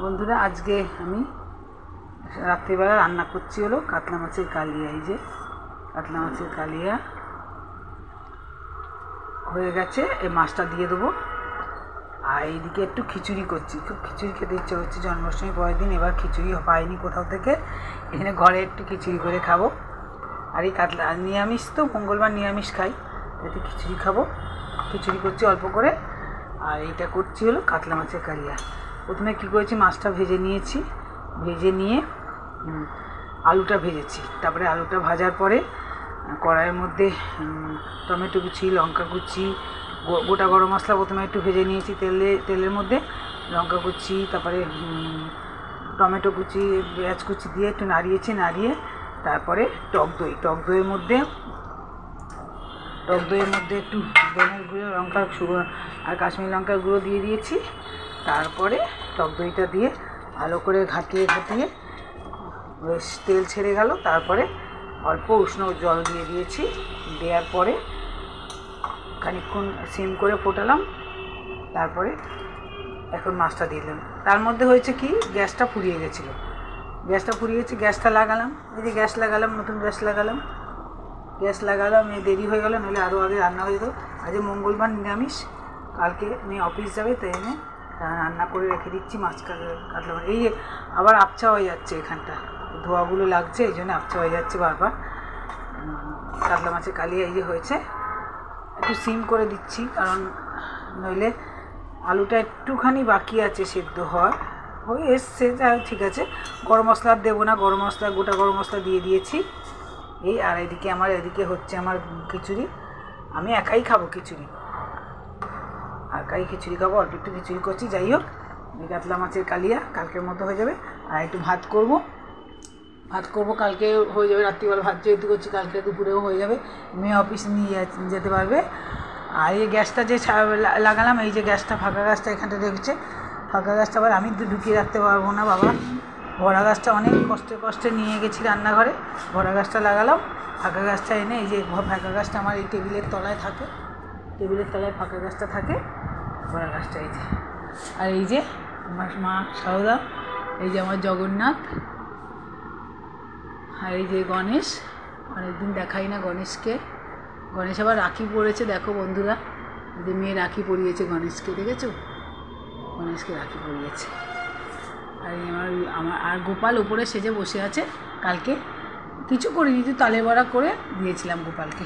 বন্ধুরা, আজকে আমি রাত্রিবেলা রান্না করছি হলো কাতলা মাছের কালিয়া। এই যে কাতলা মাছের কালিয়া হয়ে গেছে, এই মাছটা দিয়ে দেবো। আর এইদিকে একটু খিচুড়ি করছি, খুব খিচুড়ি খেতে ইচ্ছে হচ্ছে। জন্মাষ্টমী পরের দিন, এবার খিচুড়ি পাইনি কোথাও থেকে, এখানে ঘরে একটু খিচুড়ি করে খাবো। আর এই কাতলা নিরামিষ তো, মঙ্গলবার নিরামিষ খাই, এতে খিচুড়ি খাবো। খিচুড়ি করছি অল্প করে। আর এইটা করছি হলো কাতলা মাছের কালিয়া। প্রথমে কী করেছি, মাছটা ভেজে নিয়েছি, ভেজে নিয়ে আলুটা ভেজেছি। তারপরে আলুটা ভাজার পরে কড়াইয়ের মধ্যে টমেটো কুচি, লঙ্কা কুচি, গোটা গরম মশলা প্রথমে একটু ভেজে নিয়েছি তেলের মধ্যে। লঙ্কা কুচি, তারপরে টমেটো কুচি, পেঁয়াজ কুচি দিয়ে একটু নাড়িয়ে তারপরে টক দইয়ের মধ্যে একটু ধনের গুঁড়ো, লঙ্কার আর কাশ্মীরি লঙ্কার গুঁড়ো দিয়ে দিয়েছি। তারপরে টক দইটা দিয়ে ভালো করে ঘাটিয়ে বেশ তেল ছেড়ে গেল। তারপরে অল্প উষ্ণ জল দিয়ে দিয়েছি। দেওয়ার পরে খানিকক্ষণ সিম করে ফোটালাম। তারপরে এখন মাছটা দিলাম। তার মধ্যে হয়েছে কি, গ্যাসটা ফুরিয়ে গেছে, গ্যাসটা লাগালাম। এই যে গ্যাস লাগালাম, নতুন গ্যাস লাগালাম, দেরি হয়ে গেল, নইলে আরও আগে রান্না হয়ে যেত। আজ মঙ্গলবার নিরামিষ, কালকে মেয়ে অফিস যাবে, তাই এনে রান্না করে রেখে দিচ্ছি মাছ কাতলা। এই যে আবার আবছা হয়ে যাচ্ছে, এখানটা ধোয়াগুলো লাগছে, এই জন্য আবছা হয়ে যাচ্ছে বারবার। কাতলা মাছের কালিয়া এই যে হয়েছে, একটু সিম করে দিচ্ছি, কারণ নইলে আলুটা একটুখানি বাকি আছে সেদ্ধ হয়ে এসছে, যাই ঠিক আছে। গরম মশলা আর দেবো না, গোটা গরম মশলা দিয়ে দিয়েছি। এই আর এদিকে হচ্ছে আমার খিচুড়ি। আমি একাই খাবো খিচুড়ি, অল্প একটু খিচুড়ি করছি। যাই হোক, এই কাতলা মাছের কালিয়া কালকের মতো হয়ে যাবে। আর একটু ভাত করবো, কালকে হয়ে যাবে। রাত্রিবেলা ভাত যেহেতু করছি, কালকে দুপুরেও হয়ে যাবে, মেয়ে অফিস নিয়ে যেতে পারবে। আর এই গ্যাসটা যে লাগালাম, এই যে গ্যাসটা, ফাঁকা গ্যাসটা এখানটা রেখেছে, ফাঁকা গ্যাসটা আবার আমি তো ঢুকিয়ে রাখতে পারবো না বাবা। ভরা গ্যাসটা অনেক কষ্টে নিয়ে গেছি রান্নাঘরে, ভরা গ্যাসটা লাগালাম। ফাঁকা গ্যাসটা এনে, এই যে ফাঁকা গ্যাসটা আমার এই টেবিলের তলায় ফাঁকা গ্যাসটা থাকে, ভরা গ্যাসটা এই যে। আর এই যে আমার মা সারদা, এই যে আমার জগন্নাথ, আর এই যে গণেশ। অনেকদিন দেখাই না গণেশকে। গণেশ আবার রাখি পরেছে, দেখো বন্ধুরা, যে মেয়ে রাখি পরিয়েছে গণেশকে, দেখেছো? গণেশকে রাখি পরিয়েছে। আর আমার আর গোপাল ওপরে সেজে বসে আছে। কালকে কিছু করিনি, তালে বড়া করে দিয়েছিলাম গোপালকে।